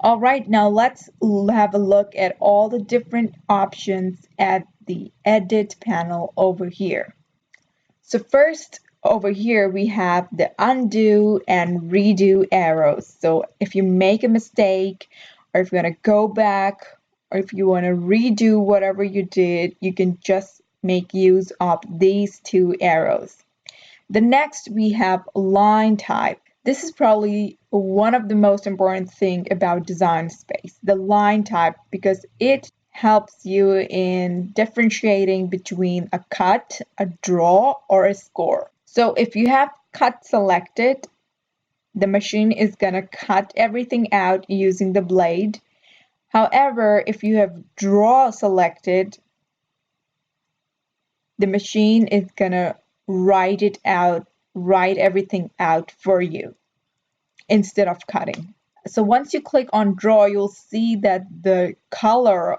All right, now let's have a look at all the different options at the edit panel over here. So first over here we have the undo and redo arrows. So if you make a mistake, or if you want to go back, or if you want to redo whatever you did, you can just make use of these two arrows. The next we have line type. This is probably one of the most important thing about Design Space, the line type, because it helps you in differentiating between a cut, a draw, or a score. So if you have cut selected, the machine is going to cut everything out using the blade. However, if you have draw selected, the machine is going to write everything out for you instead of cutting. So once you click on draw, you'll see that the color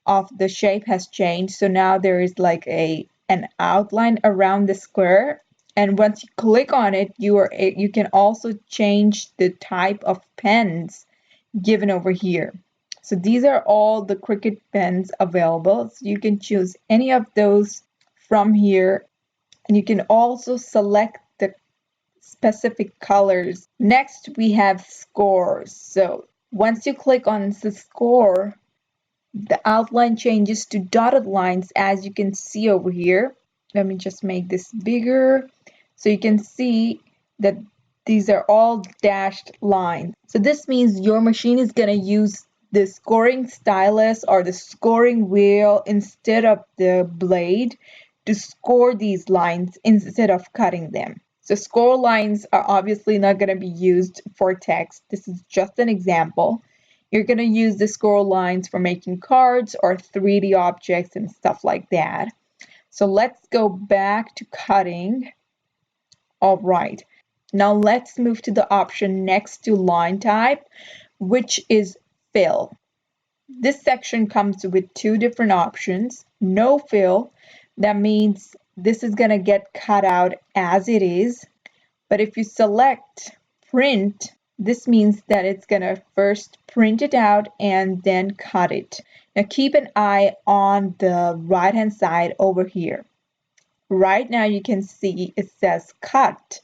of the shape has changed. So now there is like an outline around the square. And once you click on it, you can also change the type of pens given over here. So these are all the Cricut pens available. So you can choose any of those from here, and you can also select the specific colors. Next, we have scores. So once you click on the score, the outline changes to dotted lines, as you can see over here. Let me just make this bigger so you can see that these are all dashed lines. So this means your machine is going to use the scoring stylus or the scoring wheel instead of the blade to score these lines instead of cutting them. So score lines are obviously not going to be used for text. This is just an example. You're going to use the score lines for making cards or 3D objects and stuff like that. So let's go back to cutting. All right. Now let's move to the option next to line type, which is fill. This section comes with two different options. No fill, that means this is going to get cut out as it is. But if you select print, this means that it's going to first print it out and then cut it. Now keep an eye on the right hand side over here. Right now you can see it says cut,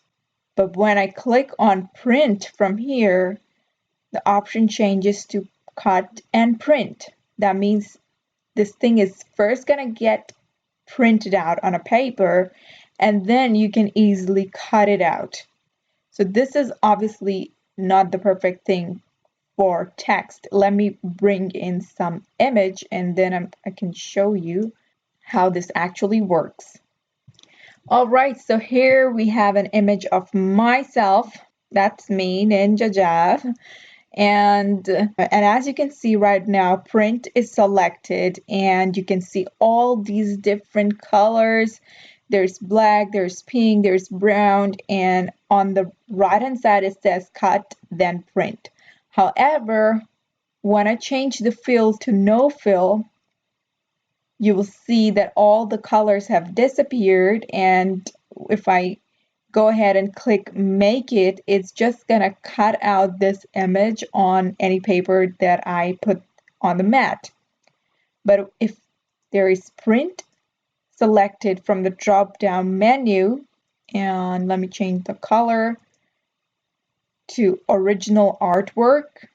but when I click on print from here, the option changes to cut and print. That means this thing is first going to get printed out on a paper, and then you can easily cut it out. So this is obviously not the perfect thing for text. Let me bring in some image, and then I can show you how this actually works. All right, so here we have an image of myself. That's me, Ninja Jeff. And as you can see right now, print is selected, and you can see all these different colors. There's black, there's pink, there's brown, and on the right hand side it says cut, then print. However, when I change the fill to no fill, you will see that all the colors have disappeared, and if I go ahead and click make it, it's just gonna cut out this image on any paper that I put on the mat. But if there is print selected from the drop down menu, and let me change the color to original artwork,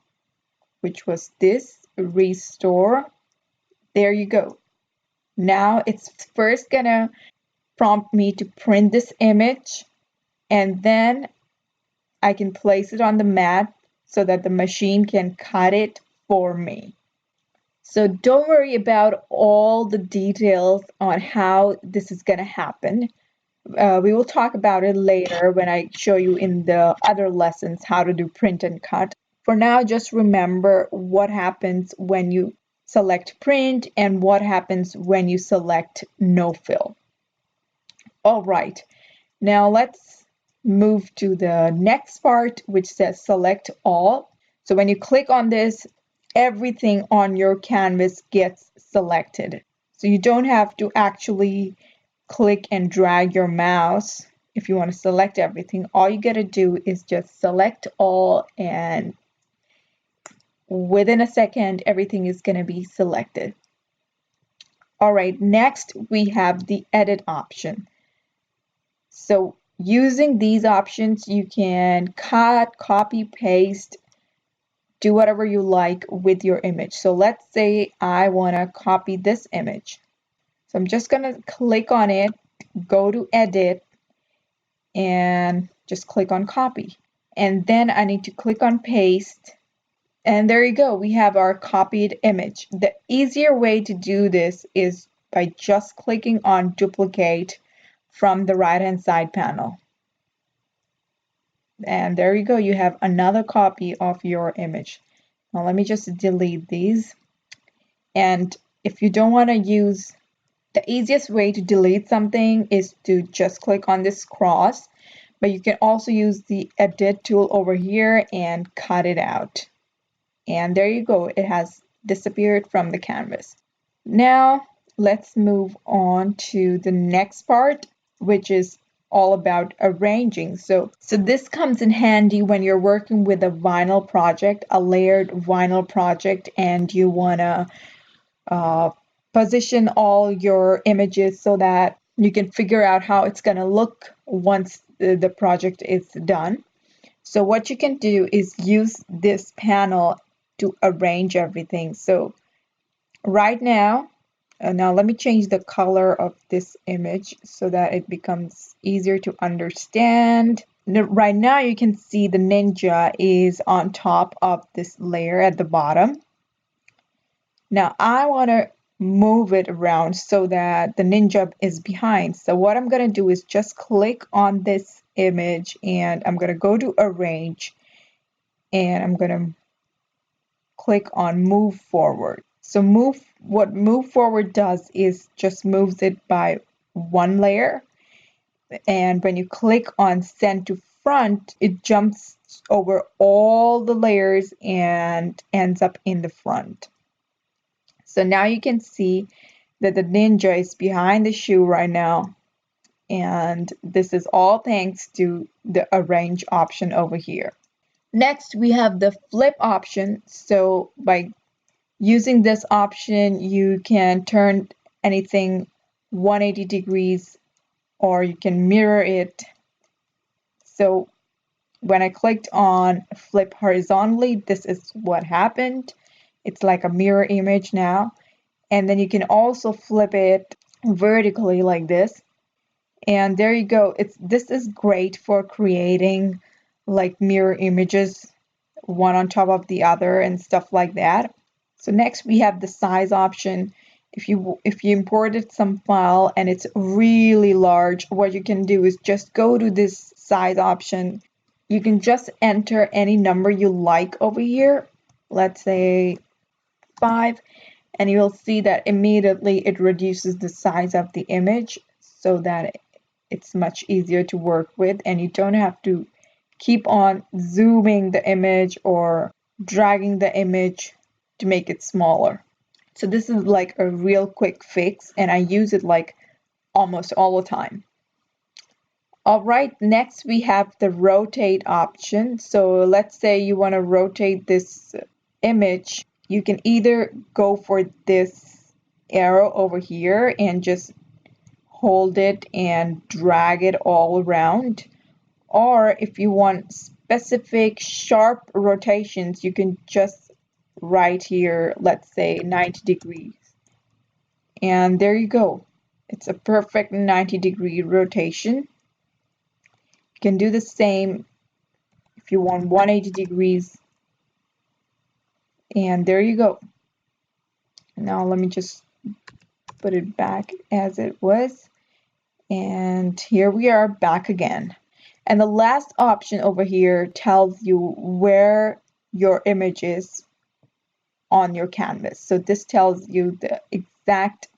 which was this, restore, there you go. Now it's first gonna prompt me to print this image, and then I can place it on the mat so that the machine can cut it for me. So don't worry about all the details on how this is going to happen. We will talk about it later when I show you in the other lessons how to do print and cut. For now, just remember what happens when you select print and what happens when you select no fill. All right, now let's move to the next part, which says select all. So when you click on this, everything on your canvas gets selected. So you don't have to actually click and drag your mouse if you want to select everything. All you got to do is just select all, and within a second, everything is going to be selected. All right, next we have the edit option. So using these options, you can cut, copy, paste, do whatever you like with your image. So let's say I want to copy this image. So I'm just going to click on it, go to edit, and just click on copy. And then I need to click on paste. And there you go, we have our copied image. The easier way to do this is by just clicking on duplicate from the right hand side panel. And there you go, you have another copy of your image. Now let me just delete these. And if you don't want to use, the easiest way to delete something is to just click on this cross, but you can also use the edit tool over here and cut it out. And there you go, it has disappeared from the canvas. Now let's move on to the next part, which is all about arranging. So this comes in handy when you're working with a vinyl project, a layered vinyl project, and you want to position all your images so that you can figure out how it's going to look once the project is done. So what you can do is use this panel to arrange everything. So right now, let me change the color of this image so that it becomes easier to understand. Right now you can see the ninja is on top of this layer at the bottom. Now I want to move it around so that the ninja is behind. So what I'm going to do is just click on this image and I'm going to go to arrange and I'm going to click on move forward. So what move forward does is just moves it by one layer, and when you click on send to front, it jumps over all the layers and ends up in the front. So now you can see that the ninja is behind the shoe right now, and this is all thanks to the arrange option over here. Next we have the flip option. So by using this option, you can turn anything 180 degrees or you can mirror it. So when I clicked on flip horizontally, this is what happened. It's like a mirror image now. And then you can also flip it vertically like this. And there you go. This is great for creating like mirror images, one on top of the other and stuff like that. So next we have the size option. If you imported some file and it's really large, what you can do is just go to this size option. You can just enter any number you like over here. Let's say 5, and you'll see that immediately it reduces the size of the image so that it's much easier to work with, and you don't have to keep on zooming the image or dragging the image to make it smaller. So this is like a real quick fix, and I use it like almost all the time. All right, next we have the rotate option. So let's say you want to rotate this image. You can either go for this arrow over here and just hold it and drag it all around. Or if you want specific sharp rotations, you can just right here, let's say 90 degrees. And there you go. It's a perfect 90-degree rotation. You can do the same if you want 180 degrees. And there you go. Now let me just put it back as it was. And here we are back again. And the last option over here tells you where your image is on your canvas. So this tells you the exact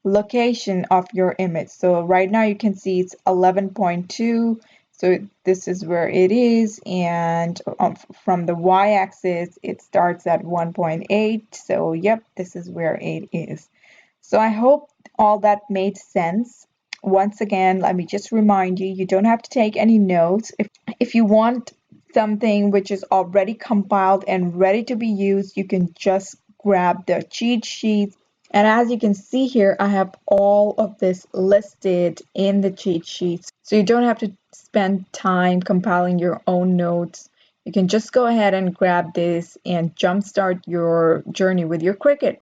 location of your image. So right now you can see it's 11.2. So this is where it is, and from the y-axis it starts at 1.8. So yep, this is where it is. So I hope all that made sense. Once again, let me just remind you, you don't have to take any notes. If you want something which is already compiled and ready to be used, you can just grab the cheat sheets. And as you can see here, I have all of this listed in the cheat sheets. So you don't have to spend time compiling your own notes. You can just go ahead and grab this and jumpstart your journey with your Cricut.